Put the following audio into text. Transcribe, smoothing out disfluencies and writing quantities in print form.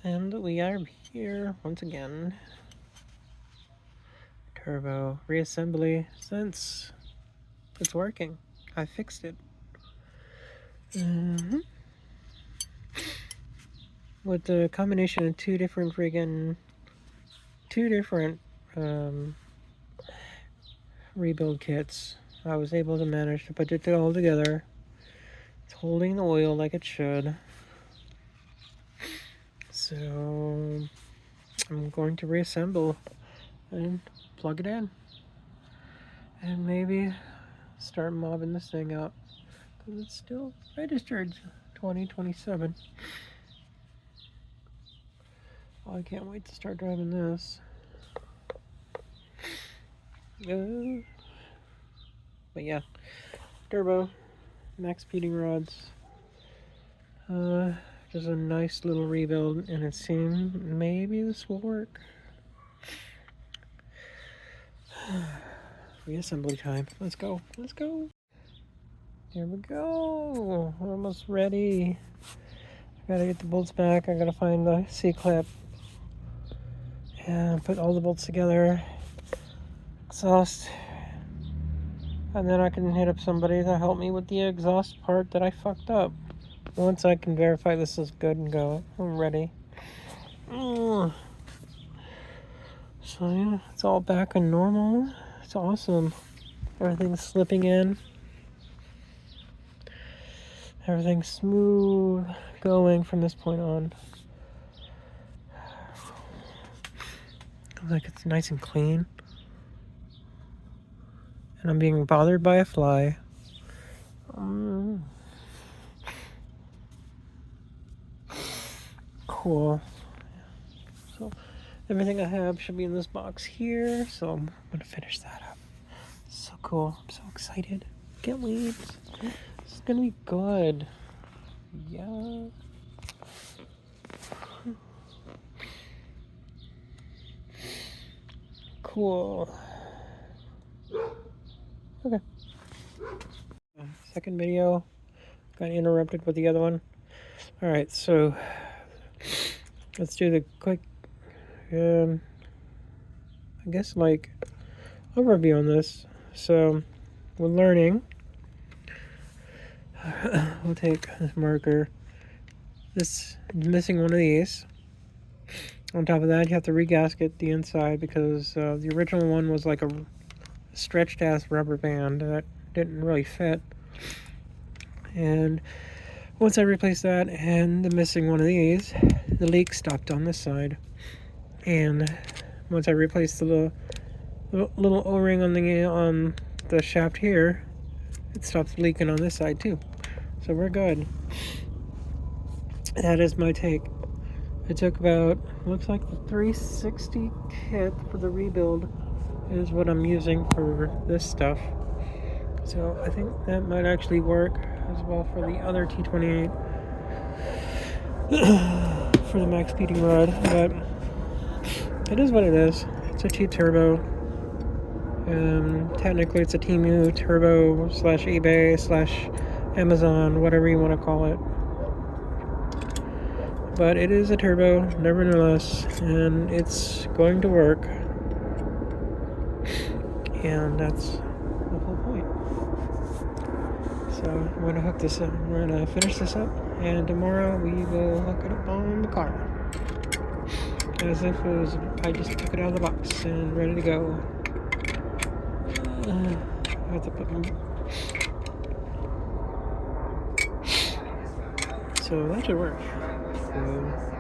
And we are here once again. Turbo reassembly, since it's working. I fixed it. With the combination of two different rebuild kits, I was able to manage to put it all together. It's holding the oil like it should. So I'm going to reassemble and plug it in. And maybe start mobbing this thing out, because it's still registered 2027. Oh, I can't wait to start driving this. But yeah, turbo, max speeding rods. Just a nice little rebuild, and it seems maybe this will work. Reassembly time. Let's go. Let's go. Here we go. We're almost ready. I gotta get the bolts back. I gotta find the C-clip and put all the bolts together. Exhaust. And then I can hit up somebody to help me with the exhaust part that I fucked up. Once I can verify this is good and go, I'm ready. So yeah, it's all back on normal. It's awesome. Everything's slipping in. Everything's smooth going from this point on. Like it's nice and clean. And I'm being bothered by a fly. Cool. So everything I have should be in this box here. So I'm gonna finish that up. So cool. I'm so excited. Can't wait. This is gonna be good. Yeah. Cool. Okay. Second video. Got interrupted with the other one. Alright, so let's do the quick I guess like overview on this. So we're learning. We'll take this marker. This is missing one of these. On top of that, you have to regasket the inside because the original one was like a stretched ass rubber band that didn't really fit. And once I replaced that and the missing one of these, the leak stopped on this side. And once I replaced the little O-ring on the shaft here, it stops leaking on this side too. So we're good. That is my take. It took about, looks like the 360 kit for the rebuild is what I'm using for this stuff. So I think that might actually work as well for the other T28 for the max speeding rod. But it is what it is. It's a cheap turbo. Technically it's a Temu turbo / eBay / Amazon, whatever you want to call it. But it is a turbo, nevertheless, and it's going to work. And that's the whole point. So I'm going to hook this up. We're going to finish this up, and tomorrow we will hook it up on the car. As if it was, I just took it out of the box and ready to go. I have to put them. So that should work. So